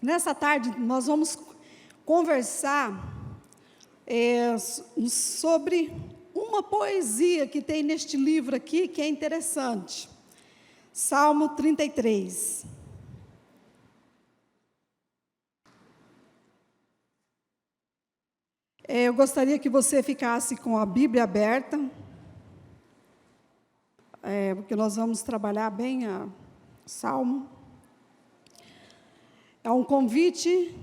Nessa tarde, nós vamos conversar sobre uma poesia que tem neste livro aqui, que é interessante. Salmo 33. Eu gostaria que você ficasse com a Bíblia aberta, porque nós vamos trabalhar bem o Salmo. É um convite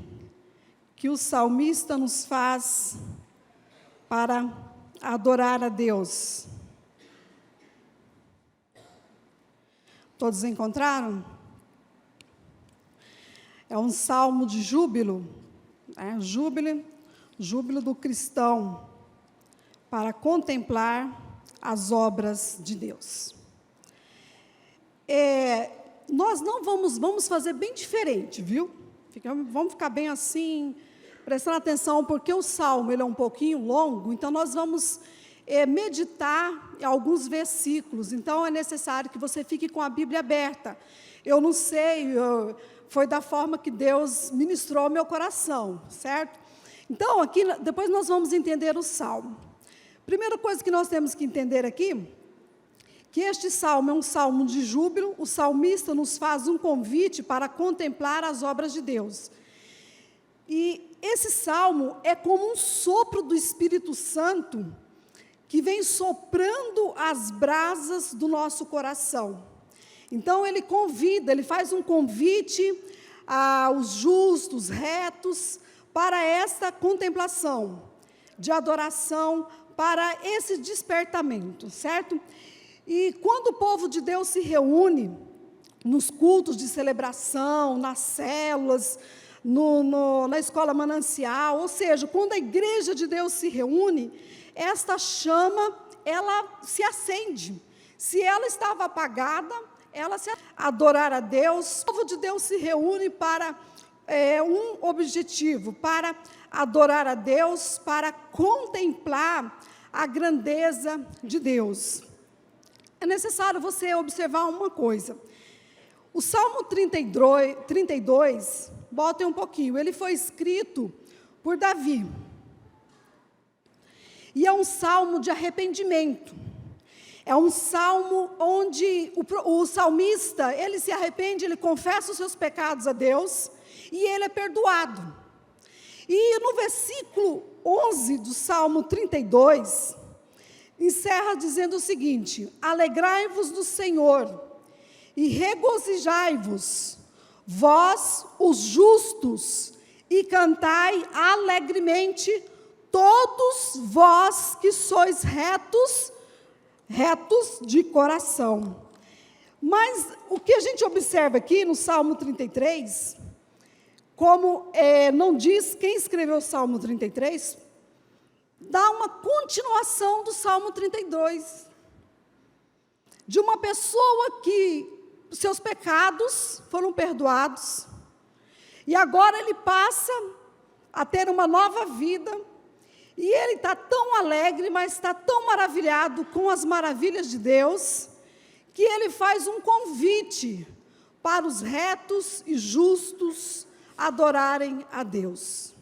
que o salmista nos faz para adorar a Deus. Todos encontraram? É um salmo de júbilo, júbilo do cristão, para contemplar as obras de Deus. Nós não vamos fazer bem diferente, viu? Vamos ficar bem assim, prestando atenção, porque o salmo ele é um pouquinho longo, então nós vamos meditar em alguns versículos, então é necessário que você fique com a Bíblia aberta. Eu não sei, foi da forma que Deus ministrou ao meu coração, certo? Então, aqui, depois nós vamos entender o salmo. Primeira coisa que nós temos que entender aqui, que este salmo é um salmo de júbilo. O salmista nos faz um convite para contemplar as obras de Deus. E esse salmo é como um sopro do Espírito Santo, que vem soprando as brasas do nosso coração. Então, ele faz um convite aos justos, retos, para esta contemplação, de adoração, para esse despertamento, certo? E quando o povo de Deus se reúne, nos cultos de celebração, nas células, na escola manancial, ou seja, quando a igreja de Deus se reúne, esta chama, ela se acende. Se ela estava apagada, adorar a Deus. O povo de Deus se reúne para um objetivo, para adorar a Deus, para contemplar a grandeza de Deus. É necessário você observar uma coisa. O Salmo 32, botem um pouquinho, ele foi escrito por Davi. E é um salmo de arrependimento. É um salmo onde o salmista, ele se arrepende, ele confessa os seus pecados a Deus, e ele é perdoado. E no versículo 11 do Salmo 32, encerra dizendo o seguinte: alegrai-vos no Senhor e regozijai-vos, vós os justos, e cantai alegremente, todos vós que sois retos de coração. Mas o que a gente observa aqui no Salmo 33, como não diz quem escreveu o Salmo 33, dá uma continuação do Salmo 32, de uma pessoa que seus pecados foram perdoados, e agora ele passa a ter uma nova vida, e ele está tão alegre, mas está tão maravilhado com as maravilhas de Deus, que ele faz um convite para os retos e justos adorarem a Deus.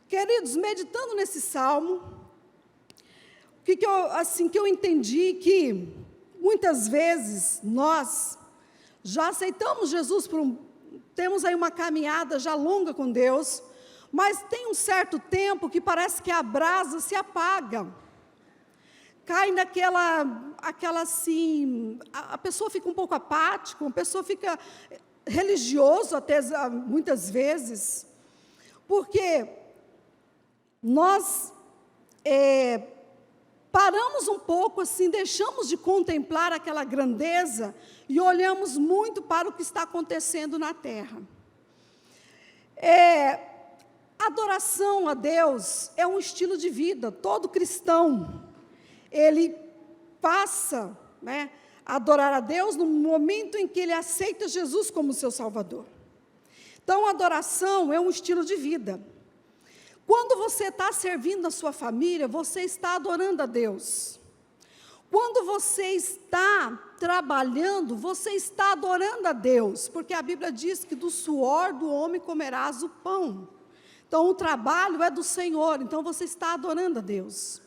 Queridos, meditando nesse salmo, que eu entendi que muitas vezes nós já aceitamos Jesus, temos aí uma caminhada já longa com Deus, mas tem um certo tempo que parece que a brasa se apaga, cai aquela assim, a pessoa fica um pouco apática, a pessoa fica religioso até muitas vezes, porque nós paramos um pouco assim, deixamos de contemplar aquela grandeza e olhamos muito para o que está acontecendo na terra. Adoração a Deus é um estilo de vida. Todo cristão, ele passa, a adorar a Deus no momento em que ele aceita Jesus como seu Salvador. Então, a adoração é um estilo de vida. Quando você está servindo a sua família, você está adorando a Deus. Quando você está trabalhando, você está adorando a Deus, porque a Bíblia diz que do suor do homem comerás o pão. Então, o trabalho é do Senhor, então você está adorando a Deus.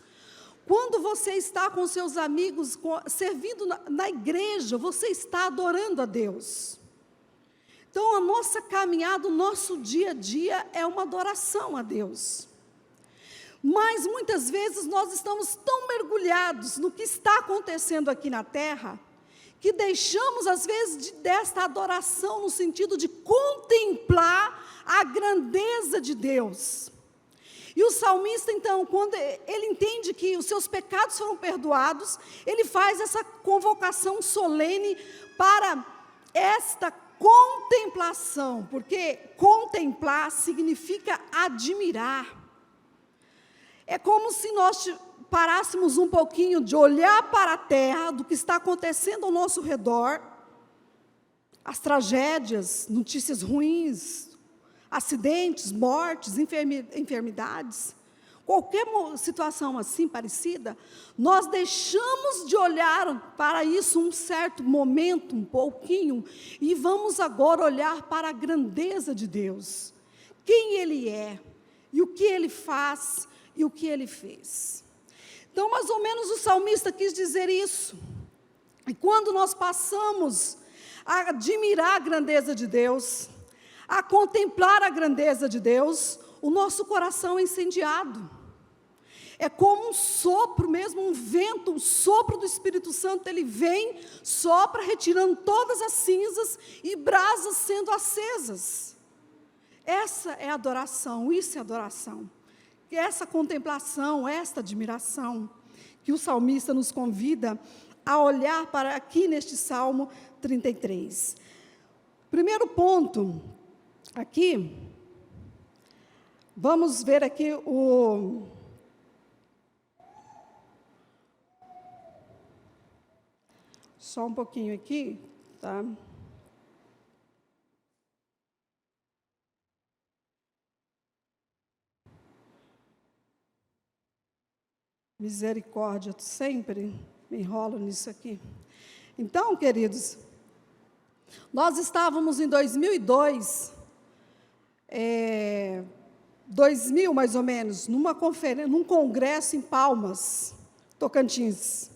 Quando você está com seus amigos, servindo na igreja, você está adorando a Deus. Então, a nossa caminhada, o nosso dia a dia é uma adoração a Deus. Mas, muitas vezes, nós estamos tão mergulhados no que está acontecendo aqui na terra, que deixamos, às vezes, desta adoração, no sentido de contemplar a grandeza de Deus. E o salmista, então, quando ele entende que os seus pecados foram perdoados, ele faz essa convocação solene para esta contemplação, porque contemplar significa admirar. É como se nós parássemos um pouquinho de olhar para a terra, do que está acontecendo ao nosso redor, as tragédias, notícias ruins, acidentes, mortes, enfermidades, qualquer situação assim parecida, nós deixamos de olhar para isso um certo momento, um pouquinho, e vamos agora olhar para a grandeza de Deus, quem Ele é, e o que Ele faz, e o que Ele fez. Então, mais ou menos o salmista quis dizer isso. E quando nós passamos a admirar a grandeza de Deus, a contemplar a grandeza de Deus, o nosso coração é incendiado. É como um sopro mesmo, um vento, um sopro do Espírito Santo, ele vem, sopra, retirando todas as cinzas e brasas sendo acesas. Essa é adoração, isso é adoração. Essa contemplação, esta admiração, que o salmista nos convida a olhar para aqui neste Salmo 33. Primeiro ponto, aqui, vamos ver aqui só um pouquinho aqui, tá? Misericórdia, sempre me enrolo nisso aqui. Então, queridos, nós estávamos em 2002, 2000 mais ou menos, numa conferência, num congresso em Palmas, Tocantins.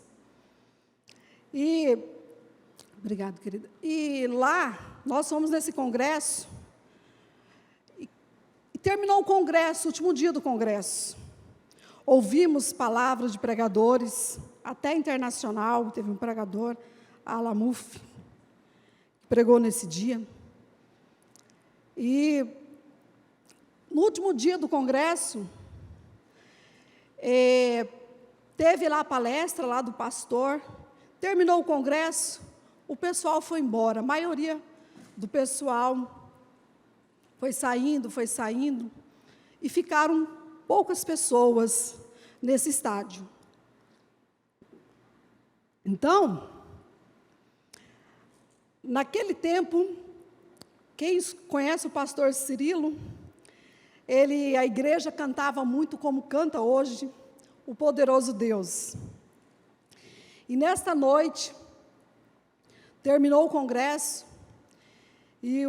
Obrigada, querida. E lá, nós fomos nesse congresso, e terminou o congresso, o último dia do congresso. Ouvimos palavras de pregadores, até internacional, teve um pregador, Alamuf, que pregou nesse dia. E no último dia do congresso, teve lá a palestra lá do pastor, terminou o congresso, o pessoal foi embora, a maioria do pessoal foi saindo, e ficaram poucas pessoas nesse estádio. Então, naquele tempo, quem conhece o pastor Cirilo, a igreja cantava muito como canta hoje, o poderoso Deus. E nesta noite, terminou o congresso, e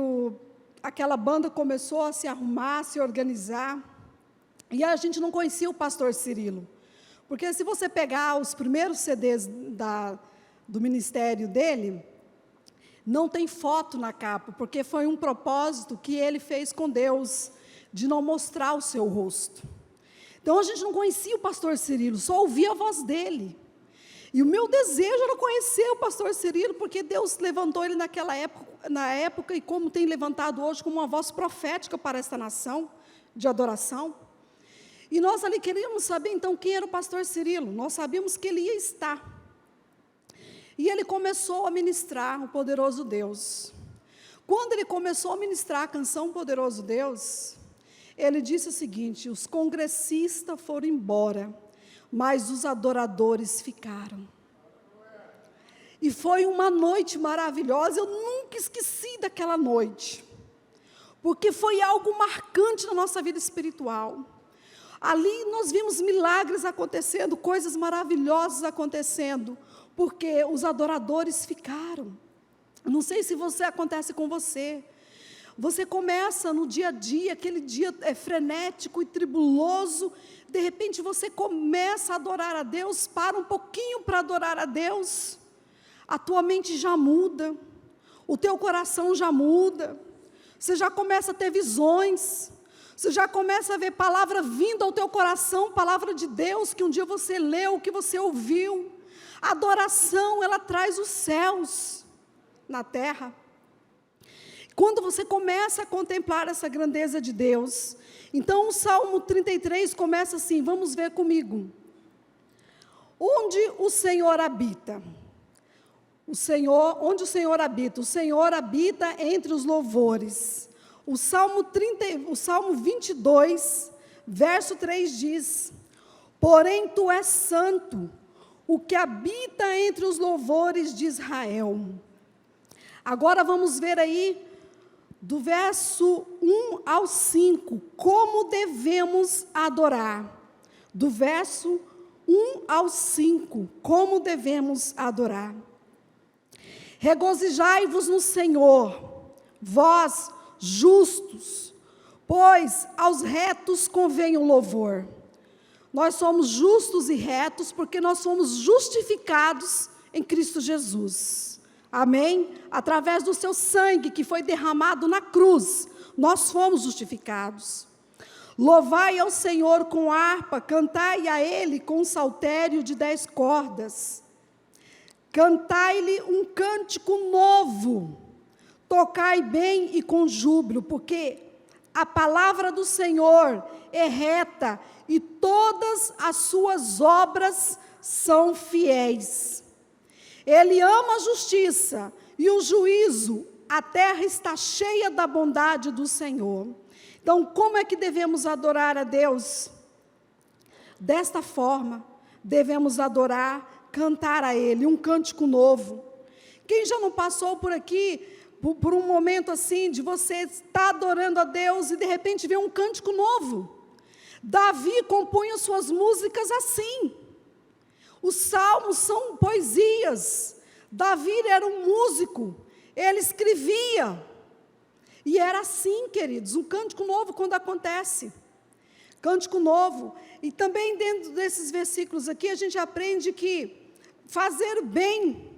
aquela banda começou a se arrumar, a se organizar, e a gente não conhecia o pastor Cirilo, porque se você pegar os primeiros CDs do ministério dele, não tem foto na capa, porque foi um propósito que ele fez com Deus, de não mostrar o seu rosto. Então a gente não conhecia o pastor Cirilo, só ouvia a voz dele. E o meu desejo era conhecer o pastor Cirilo, porque Deus levantou ele na época, e como tem levantado hoje, como uma voz profética para esta nação, de adoração. E nós ali queríamos saber, então, quem era o pastor Cirilo. Nós sabíamos que ele ia estar. E ele começou a ministrar o poderoso Deus. Quando ele começou a ministrar a canção Poderoso Deus, ele disse o seguinte: os congressistas foram embora, mas os adoradores ficaram. E foi uma noite maravilhosa, eu nunca esqueci daquela noite, porque foi algo marcante na nossa vida espiritual. Ali nós vimos milagres acontecendo, coisas maravilhosas acontecendo, porque os adoradores ficaram. Não sei se acontece com você. Você começa no dia a dia, aquele dia frenético e tribuloso, de repente você começa a adorar a Deus, para um pouquinho para adorar a Deus, a tua mente já muda, o teu coração já muda, você já começa a ter visões, você já começa a ver palavra vindo ao teu coração, palavra de Deus, que um dia você leu, que você ouviu. A adoração, ela traz os céus na terra. Quando você começa a contemplar essa grandeza de Deus, então o Salmo 33 começa assim, vamos ver comigo. Onde o Senhor habita? Onde o Senhor habita? O Senhor habita entre os louvores. O Salmo 22, verso 3 diz: porém tu és santo, o que habita entre os louvores de Israel. Agora vamos ver aí, do verso 1 ao 5, como devemos adorar. Do verso 1 ao 5, como devemos adorar. Regozijai-vos no Senhor, vós justos, pois aos retos convém o louvor. Nós somos justos e retos porque nós somos justificados em Cristo Jesus. Amém? Através do seu sangue que foi derramado na cruz, nós fomos justificados. Louvai ao Senhor com harpa, cantai a Ele com saltério de 10 cordas. Cantai-lhe um cântico novo, tocai bem e com júbilo, porque a palavra do Senhor é reta e todas as suas obras são fiéis. Ele ama a justiça e o juízo, a terra está cheia da bondade do Senhor. Então, como é que devemos adorar a Deus? Desta forma, devemos adorar, cantar a Ele, um cântico novo. Quem já não passou por aqui, por um momento assim, de você estar adorando a Deus e de repente ver um cântico novo? Davi compunha suas músicas assim. Os salmos são poesias. Davi era um músico, ele escrevia. E era assim, queridos, um cântico novo quando acontece. Cântico novo. E também dentro desses versículos aqui, a gente aprende que fazer bem.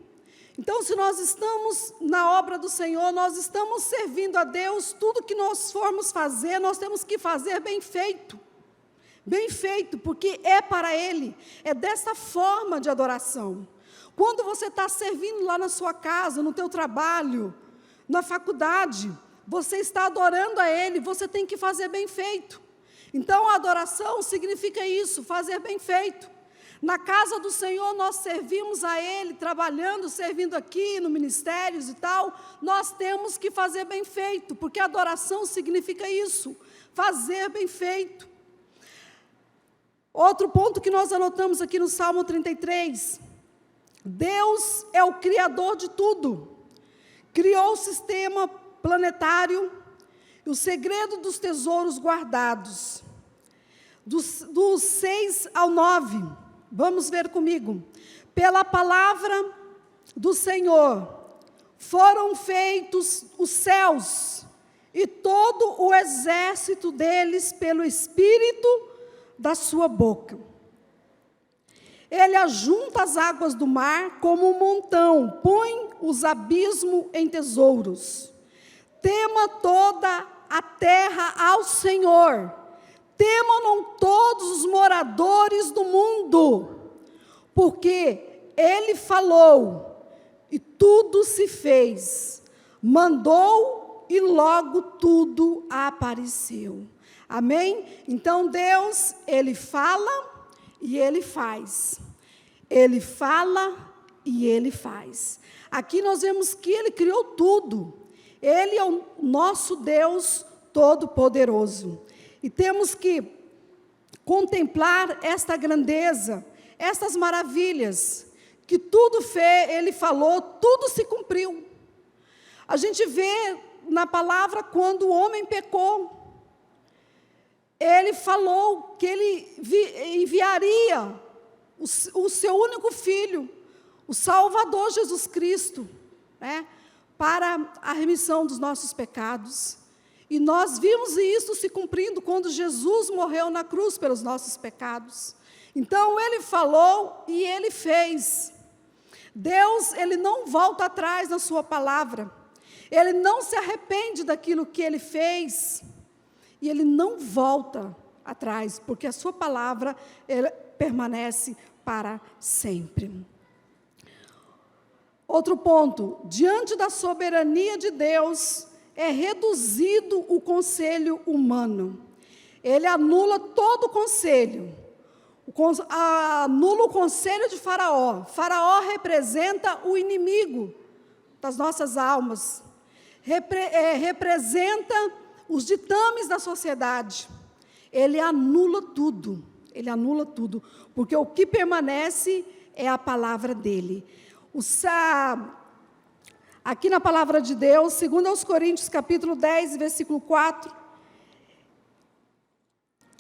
Então, se nós estamos na obra do Senhor, nós estamos servindo a Deus, tudo que nós formos fazer, nós temos que fazer bem feito. Bem feito, porque é para Ele. É dessa forma de adoração. Quando você está servindo lá na sua casa, no teu trabalho, na faculdade, você está adorando a Ele, você tem que fazer bem feito. Então, a adoração significa isso, fazer bem feito. Na casa do Senhor, nós servimos a Ele, trabalhando, servindo aqui, no ministérios e tal, nós temos que fazer bem feito, porque adoração significa isso, fazer bem feito. Outro ponto que nós anotamos aqui no Salmo 33, Deus é o Criador de tudo, criou o sistema planetário, o segredo dos tesouros guardados, dos 6 ao 9, vamos ver comigo. Pela palavra do Senhor foram feitos os céus e todo o exército deles pelo Espírito da sua boca. Ele ajunta as águas do mar como um montão, põe os abismos em tesouros. Tema toda a terra ao Senhor, temam todos os moradores do mundo, porque Ele falou e tudo se fez, mandou e logo tudo apareceu. Amém? Então Deus, Ele fala e Ele faz. Ele fala e Ele faz. Aqui nós vemos que Ele criou tudo. Ele é o nosso Deus Todo-Poderoso. E temos que contemplar esta grandeza, estas maravilhas, que tudo Ele falou, tudo se cumpriu. A gente vê na palavra quando o homem pecou. Ele falou que ele enviaria o seu único filho, o Salvador Jesus Cristo, né, para a remissão dos nossos pecados. E nós vimos isso se cumprindo quando Jesus morreu na cruz pelos nossos pecados. Então, ele falou e ele fez. Deus, ele não volta atrás na sua palavra. Ele não se arrepende daquilo que ele fez. E ele não volta atrás, porque a sua palavra permanece para sempre. Outro ponto, diante da soberania de Deus, é reduzido o conselho humano. Ele anula todo o conselho. Anula o conselho de Faraó. Faraó representa o inimigo das nossas almas. Representa os ditames da sociedade. Ele anula tudo. Ele anula tudo. Porque o que permanece é a palavra dele. Aqui na palavra de Deus, 2 Coríntios, capítulo 10, versículo 4.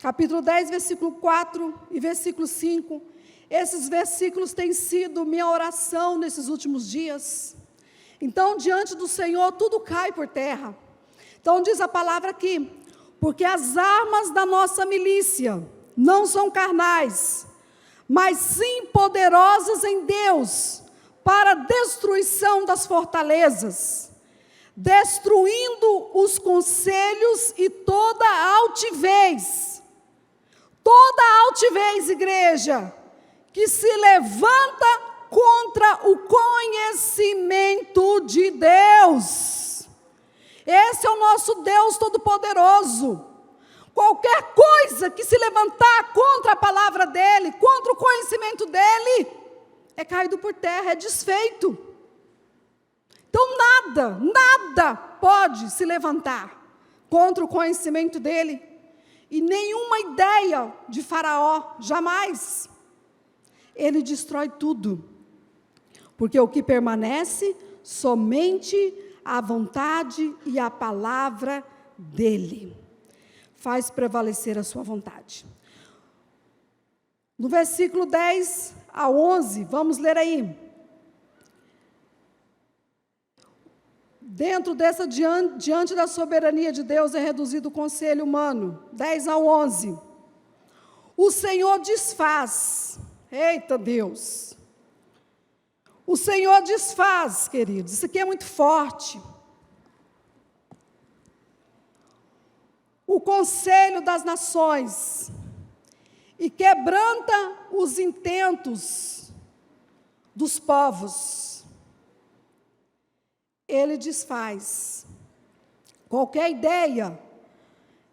Capítulo 10, versículo 4 e versículo 5. Esses versículos têm sido minha oração nesses últimos dias. Então, diante do Senhor, tudo cai por terra. Então, diz a palavra aqui, porque as armas da nossa milícia não são carnais, mas sim poderosas em Deus, para a destruição das fortalezas, destruindo os conselhos e toda altivez, igreja, que se levanta contra o conhecimento de Deus. Esse é o nosso Deus Todo-Poderoso. Qualquer coisa que se levantar contra a palavra dEle, contra o conhecimento dEle, é caído por terra, é desfeito. Então nada pode se levantar contra o conhecimento dEle. E nenhuma ideia de Faraó, jamais. Ele destrói tudo. Porque o que permanece, somente a vontade e a palavra dEle. Faz prevalecer a sua vontade. No versículo 10 a 11, vamos ler aí. Diante da soberania de Deus é reduzido o conselho humano. 10 a 11. O Senhor desfaz. Eita Deus. O Senhor desfaz, queridos. Isso aqui é muito forte. O conselho das nações. E quebranta os intentos dos povos. Ele desfaz qualquer ideia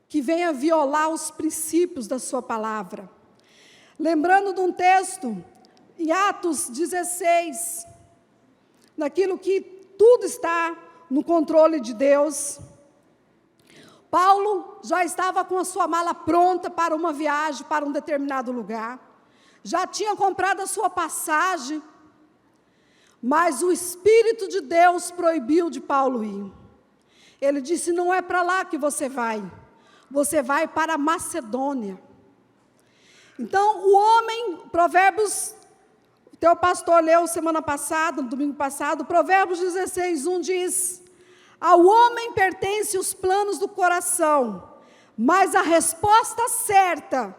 que venha violar os princípios da sua palavra. Lembrando de um texto, em Atos 16, naquilo que tudo está no controle de Deus. Paulo já estava com a sua mala pronta para uma viagem para um determinado lugar. Já tinha comprado a sua passagem. Mas o Espírito de Deus proibiu de Paulo ir. Ele disse, não é para lá que você vai para a Macedônia. Então, o homem, Provérbios, o teu pastor leu semana passada, no domingo passado, Provérbios 16, 1 diz, ao homem pertencem os planos do coração, mas a resposta certa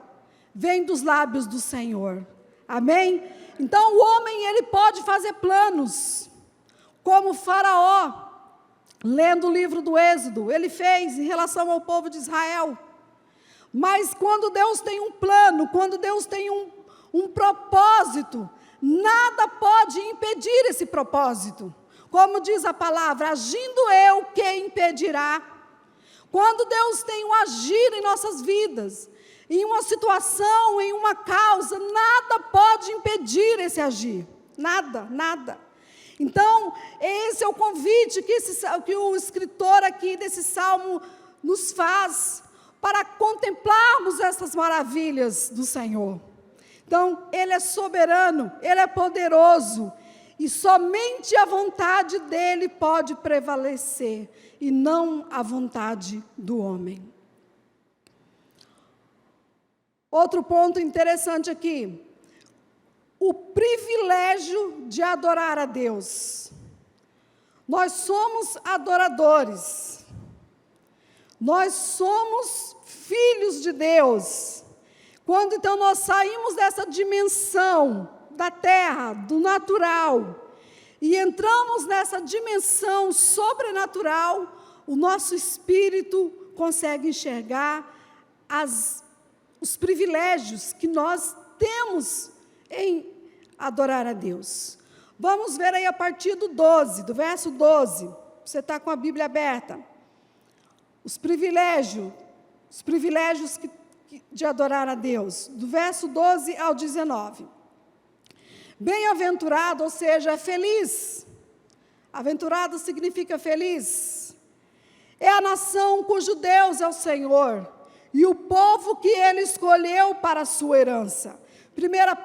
vem dos lábios do Senhor. Amém? Então, o homem, ele pode fazer planos, como Faraó, lendo o livro do Êxodo, ele fez em relação ao povo de Israel. Mas quando Deus tem um plano, quando Deus tem um propósito, nada pode impedir esse propósito. Como diz a palavra, agindo eu, quem impedirá? Quando Deus tem um agir em nossas vidas, em uma situação, em uma causa, nada pode impedir esse agir. Nada. Então, esse é o convite que o escritor aqui desse salmo nos faz para contemplarmos essas maravilhas do Senhor. Então, Ele é soberano, Ele é poderoso, e somente a vontade dEle pode prevalecer, e não a vontade do homem. Outro ponto interessante aqui, o privilégio de adorar a Deus. Nós somos adoradores, nós somos filhos de Deus. Quando então nós saímos dessa dimensão da terra, do natural, e entramos nessa dimensão sobrenatural, o nosso espírito consegue enxergar os privilégios que nós temos em adorar a Deus. Vamos ver aí a partir do verso 12. Você está com a Bíblia aberta. Os privilégios de adorar a Deus. Do verso 12 ao 19. Bem-aventurado, ou seja, é feliz. Aventurado significa feliz. É a nação cujo Deus é o Senhor, e o povo que Ele escolheu para a sua herança. Primeira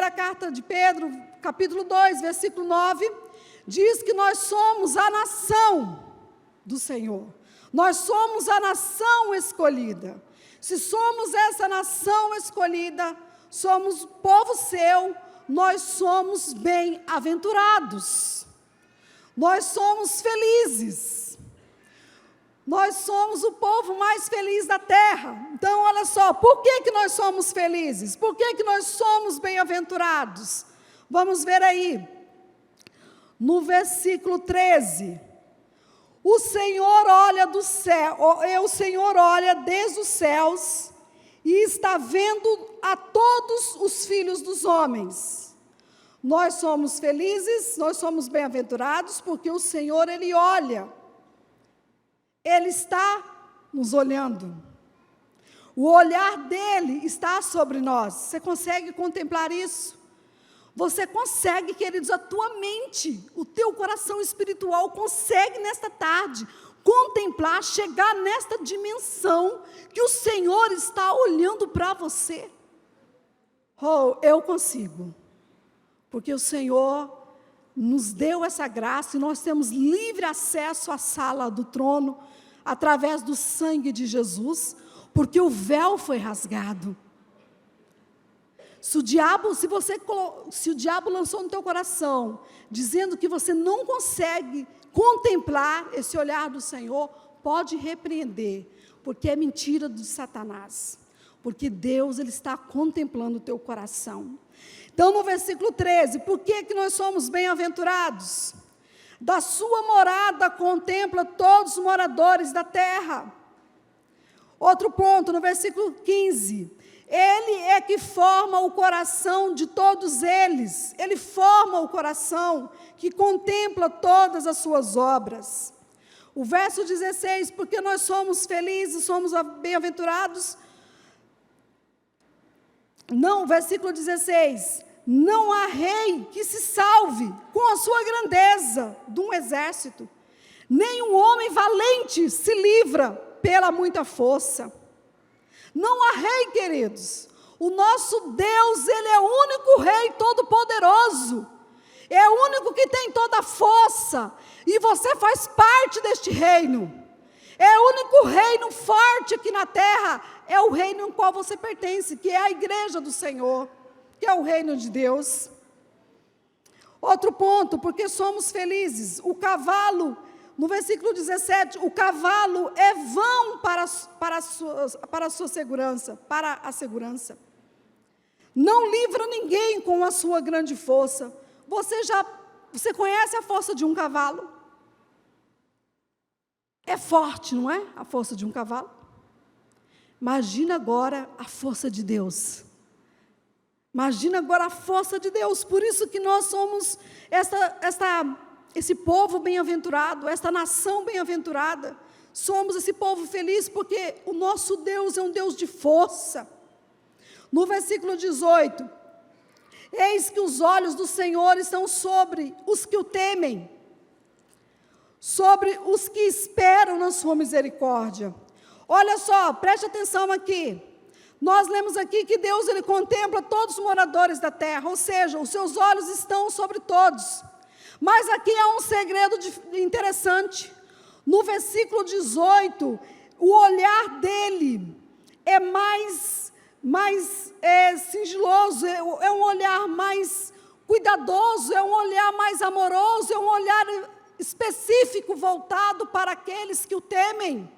carta de Pedro, capítulo 2, versículo 9, diz que nós somos a nação do Senhor. Nós somos a nação escolhida. Se somos essa nação escolhida, somos povo seu, nós somos bem-aventurados. Nós somos felizes. Nós somos o povo mais feliz da terra. Então, olha só, por que nós somos felizes? Por que nós somos bem-aventurados? Vamos ver aí, no versículo 13. O Senhor olha do céu, o Senhor olha desde os céus e está vendo a todos os filhos dos homens. Nós somos felizes, nós somos bem-aventurados, porque o Senhor, Ele olha. Ele está nos olhando. O olhar dele está sobre nós. Você consegue contemplar isso? Você consegue, queridos, a tua mente, o teu coração espiritual consegue nesta tarde contemplar, chegar nesta dimensão que o Senhor está olhando para você? Oh, eu consigo, porque o Senhor nos deu essa graça e nós temos livre acesso à sala do trono através do sangue de Jesus, porque o véu foi rasgado. Se o diabo lançou no teu coração, dizendo que você não consegue contemplar esse olhar do Senhor, pode repreender, porque é mentira de Satanás, porque Deus, Ele está contemplando o teu coração. Então, no versículo 13, por que nós somos bem-aventurados? Da sua morada contempla todos os moradores da terra. Outro ponto, no versículo 15, Ele é que forma o coração de todos eles. Ele forma o coração que contempla todas as suas obras. O verso 16, porque nós somos felizes, somos bem-aventurados. Não, versículo 16, não há rei que se salve com a sua grandeza de um exército, nem um homem valente se livra pela muita força. Não há rei, queridos. O nosso Deus, Ele é o único rei todo-poderoso, é o único que tem toda a força, e você faz parte deste reino. É o único reino forte aqui na terra, é o reino em qual você pertence, que é a igreja do Senhor, que é o reino de Deus. Outro ponto, porque somos felizes. O cavalo, no versículo 17, o cavalo é vão para a sua segurança, para a segurança. Não livra ninguém com a sua grande força. Você conhece a força de um cavalo? É forte, não é? A força de um cavalo. Imagina agora a força de Deus. Imagina agora a força de Deus. Por isso que nós somos esse povo bem-aventurado, esta nação bem-aventurada. Somos esse povo feliz porque o nosso Deus é um Deus de força. No versículo 18, eis que os olhos do Senhor estão sobre os que o temem, sobre os que esperam na sua misericórdia. Olha só, preste atenção aqui. Nós lemos aqui que Deus, Ele contempla todos os moradores da terra, ou seja, os seus olhos estão sobre todos. Mas aqui há um segredo interessante. No versículo 18, o olhar dele é mais mais sigiloso, é um olhar mais cuidadoso, é um olhar mais amoroso, é um olhar específico voltado para aqueles que o temem.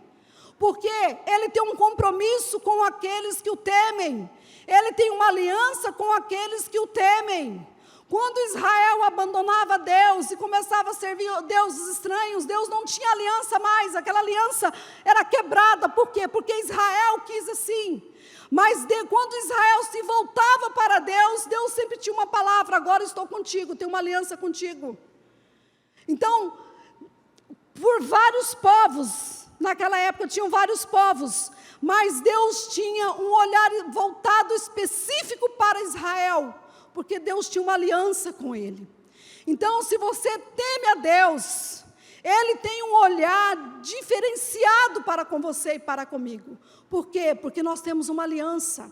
Porque ele tem um compromisso com aqueles que o temem. Ele tem uma aliança com aqueles que o temem. Quando Israel abandonava Deus e começava a servir deuses estranhos, Deus não tinha aliança mais, aquela aliança era quebrada. Por quê? Porque Israel quis assim. Mas quando Israel se voltava para Deus, Deus sempre tinha uma palavra: agora estou contigo, tenho uma aliança contigo. Então, por vários povos, naquela época tinham vários povos, mas Deus tinha um olhar voltado específico para Israel, porque Deus tinha uma aliança com ele. Então, se você teme a Deus, Ele tem um olhar diferenciado para com você e para comigo. Por quê? Porque nós temos uma aliança.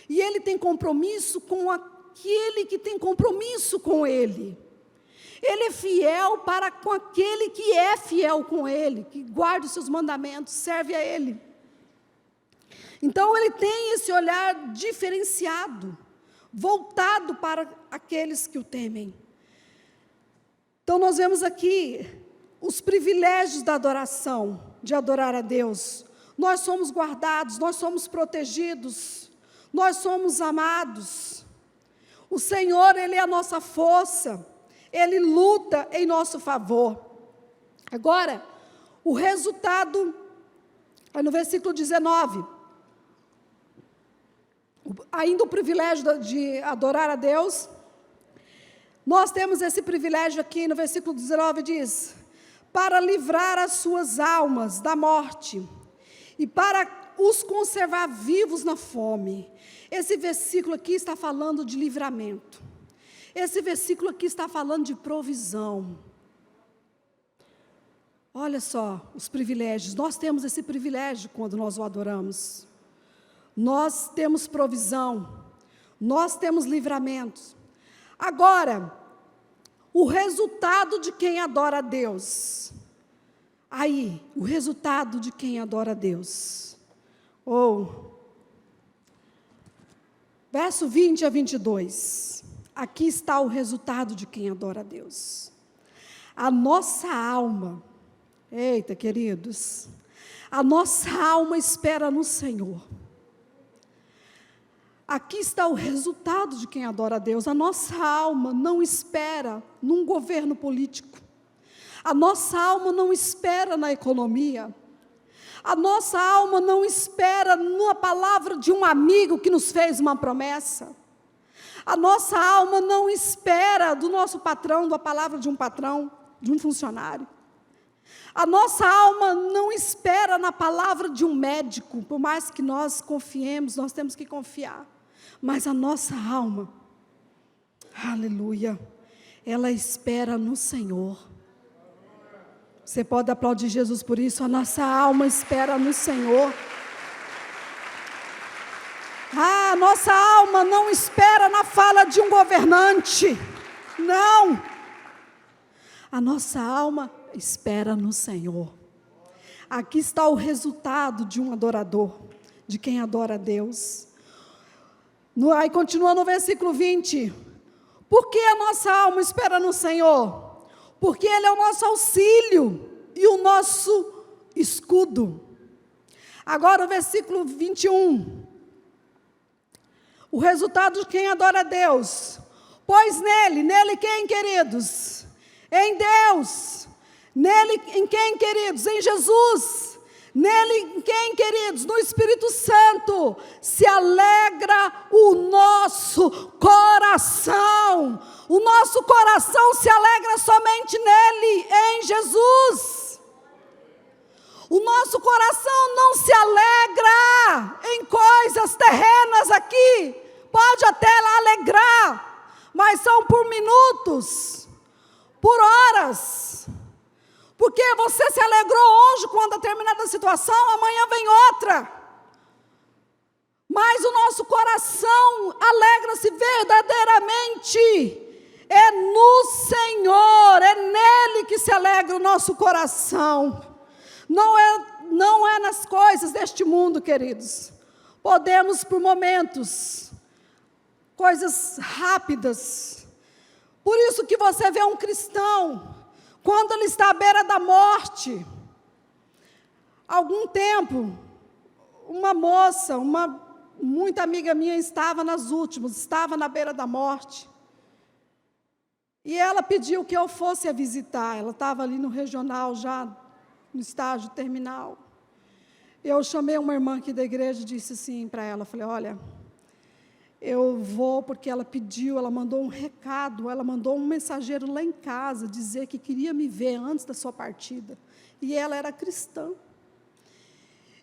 E Ele tem compromisso com aquele que tem compromisso com Ele. Ele é fiel para com aquele que é fiel com Ele, que guarda os seus mandamentos, serve a Ele. Então, Ele tem esse olhar diferenciado, voltado para aqueles que o temem. Então, nós vemos aqui os privilégios da adoração, de adorar a Deus. Nós somos guardados, nós somos protegidos, nós somos amados. O Senhor, Ele é a nossa força, Ele luta em nosso favor. Agora, o resultado, no versículo 19, ainda o privilégio de adorar a Deus, nós temos esse privilégio aqui, no versículo 19 diz: para livrar as suas almas da morte, e para os conservar vivos na fome. Esse versículo aqui está falando de livramento. Esse versículo aqui está falando de provisão. Olha só os privilégios. Nós temos esse privilégio quando nós o adoramos. Nós temos provisão. Nós temos livramento. Agora, o resultado de quem adora a Deus. Aí, o resultado de quem adora a Deus. Verso 20 a 22. Aqui está o resultado de quem adora a Deus. A nossa alma, eita queridos, a nossa alma espera no Senhor. Aqui está o resultado de quem adora a Deus. A nossa alma não espera num governo político. A nossa alma não espera na economia. A nossa alma não espera na palavra de um amigo que nos fez uma promessa. A nossa alma não espera do nosso patrão, da palavra de um patrão, de um funcionário. A nossa alma não espera na palavra de um médico, por mais que nós confiemos, nós temos que confiar. Mas a nossa alma, aleluia, ela espera no Senhor. Você pode aplaudir Jesus por isso? A nossa alma espera no Senhor. A nossa alma não espera na fala de um governante. Não. A nossa alma espera no Senhor. Aqui está o resultado de um adorador, de quem adora a Deus. Aí continua no versículo 20. Por que a nossa alma espera no Senhor? Porque Ele é o nosso auxílio e o nosso escudo. Agora o versículo 21. O resultado de quem adora a Deus. Pois nele quem, queridos? Em Deus. Nele em quem, queridos? Em Jesus. Nele em quem, queridos? No Espírito Santo. Se alegra o nosso coração. O nosso coração se alegra somente nele, em Jesus. O nosso coração não se alegra em coisas terrenas aqui. Pode até alegrar, mas são por minutos, por horas. Porque você se alegrou hoje com uma determinada situação, amanhã vem outra. Mas o nosso coração alegra-se verdadeiramente. É no Senhor, é nele que se alegra o nosso coração. Não é nas coisas deste mundo, queridos. podemos por momentos, coisas rápidas. Por isso que você vê um cristão, quando ele está à beira da morte, algum tempo, uma moça, muita amiga minha estava nas últimas, estava na beira da morte, e ela pediu que eu fosse a visitar. Ela estava ali no regional, já no estágio terminal. Eu chamei uma irmã aqui da igreja e disse assim para ela, falei, olha, eu vou porque ela pediu, ela mandou um recado, ela mandou um mensageiro lá em casa, dizer que queria me ver antes da sua partida, e ela era cristã.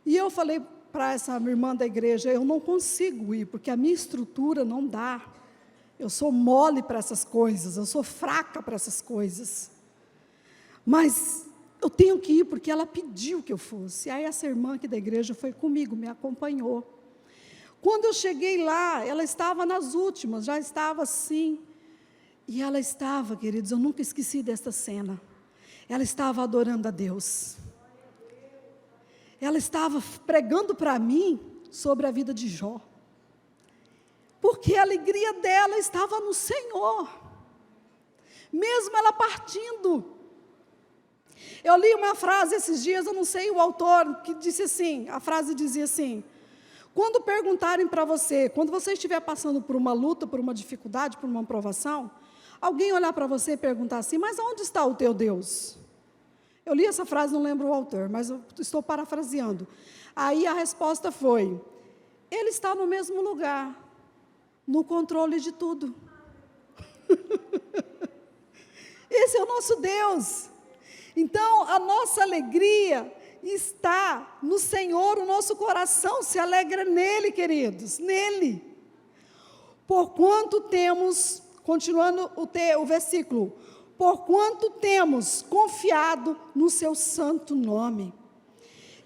E eu falei para essa minha irmã da igreja, eu não consigo ir, porque a minha estrutura não dá, eu sou mole para essas coisas, eu sou fraca para essas coisas, mas eu tenho que ir, porque ela pediu que eu fosse. Aí essa irmã aqui da igreja foi comigo, me acompanhou. Quando eu cheguei lá, ela estava nas últimas, já estava assim, e ela estava, queridos, eu nunca esqueci desta cena, ela estava adorando a Deus, ela estava pregando para mim sobre a vida de Jó, porque a alegria dela estava no Senhor, mesmo ela partindo. Eu li uma frase esses dias, eu não sei o autor, que disse assim, a frase dizia assim, quando perguntarem para você, quando você estiver passando por uma luta, por uma dificuldade, por uma provação, alguém olhar para você e perguntar assim, mas onde está o teu Deus? Eu li essa frase, não lembro o autor, mas eu estou parafraseando. Aí a resposta foi, ele está no mesmo lugar, no controle de tudo. Esse é o nosso Deus. Então, a nossa alegria está no Senhor, o nosso coração se alegra nele, queridos, nele. Porquanto temos, continuando o versículo, porquanto temos confiado no seu santo nome.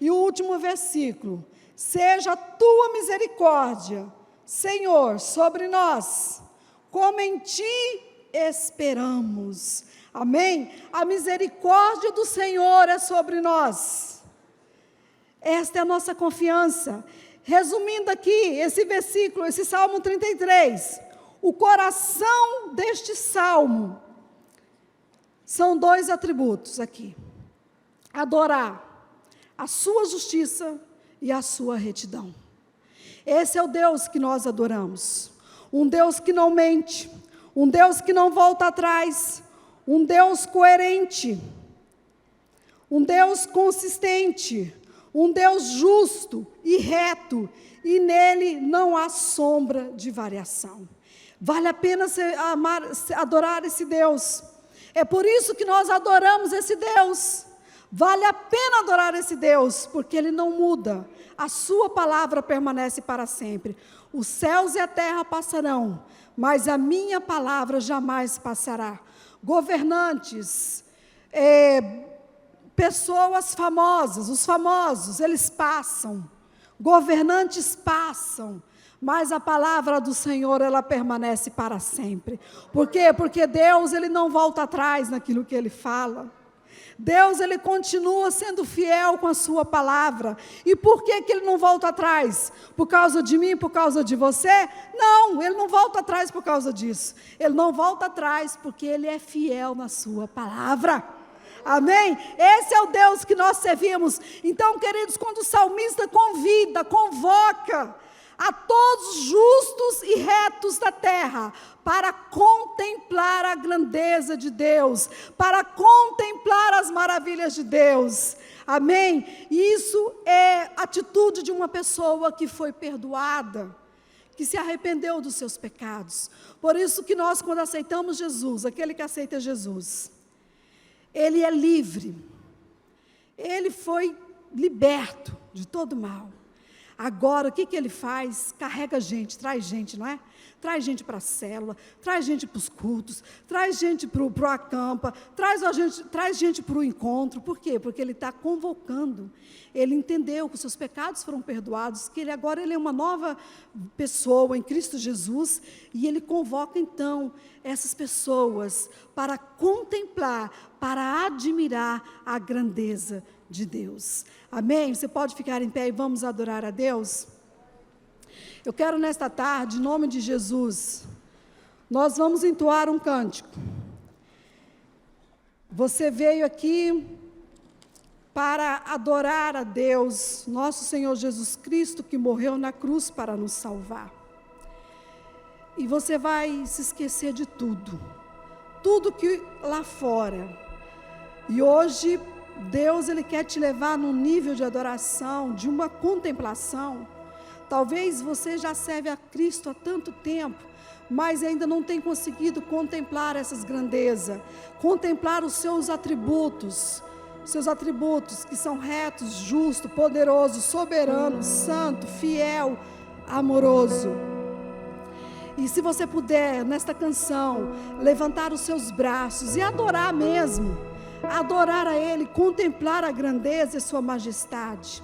E o último versículo, seja a tua misericórdia, Senhor, sobre nós, como em ti esperamos. Amém? A misericórdia do Senhor é sobre nós. Esta é a nossa confiança. Resumindo aqui, esse versículo, esse Salmo 33, o coração deste Salmo, são dois atributos aqui. Adorar a sua justiça e a sua retidão. Esse é o Deus que nós adoramos. Um Deus que não mente, um Deus que não volta atrás, um Deus coerente, um Deus consistente, um Deus justo e reto, e nele não há sombra de variação. Vale a pena adorar esse Deus. É por isso que nós adoramos esse Deus. Vale a pena adorar esse Deus, porque Ele não muda. A sua palavra permanece para sempre. Os céus e a terra passarão, mas a minha palavra jamais passará. Governantes, pessoas famosas, os famosos, eles passam. Governantes passam, mas a palavra do Senhor, ela permanece para sempre. Por quê? Porque Deus, Ele não volta atrás naquilo que Ele fala. Deus, Ele continua sendo fiel com a sua palavra. E por que Ele não volta atrás? Por causa de mim, por causa de você? Não, Ele não volta atrás por causa disso. Ele não volta atrás porque Ele é fiel na sua palavra. Amém? Esse é o Deus que nós servimos. Então, queridos, quando o salmista convida, convoca a todos os justos e retos da terra, para contemplar a grandeza de Deus, para contemplar as maravilhas de Deus, amém? Isso é atitude de uma pessoa que foi perdoada, que se arrependeu dos seus pecados. Por isso que nós, quando aceitamos Jesus, aquele que aceita Jesus, ele é livre, ele foi liberto de todo mal. Agora, o que ele faz? Carrega gente, traz gente, não é? Traz gente para a célula, traz gente para os cultos, traz gente para o acampa, traz gente para o encontro. Por quê? Porque ele está convocando. Ele entendeu que os seus pecados foram perdoados, que agora ele é uma nova pessoa em Cristo Jesus, e ele convoca então essas pessoas para contemplar, para admirar a grandeza de Deus. Amém? Você pode ficar em pé e vamos adorar a Deus? Eu quero nesta tarde, em nome de Jesus, nós vamos entoar um cântico. Você veio aqui para adorar a Deus, nosso Senhor Jesus Cristo, que morreu na cruz para nos salvar. E você vai se esquecer de tudo que lá fora. E hoje, Deus, Ele quer te levar num nível de adoração, de uma contemplação. Talvez você já serve a Cristo há tanto tempo, mas ainda não tem conseguido contemplar essas grandezas, contemplar os seus atributos que são retos, justo, poderoso, soberano, santo, fiel, amoroso. E se você puder, nesta canção, levantar os seus braços e adorar mesmo, adorar a Ele, contemplar a grandeza e sua majestade.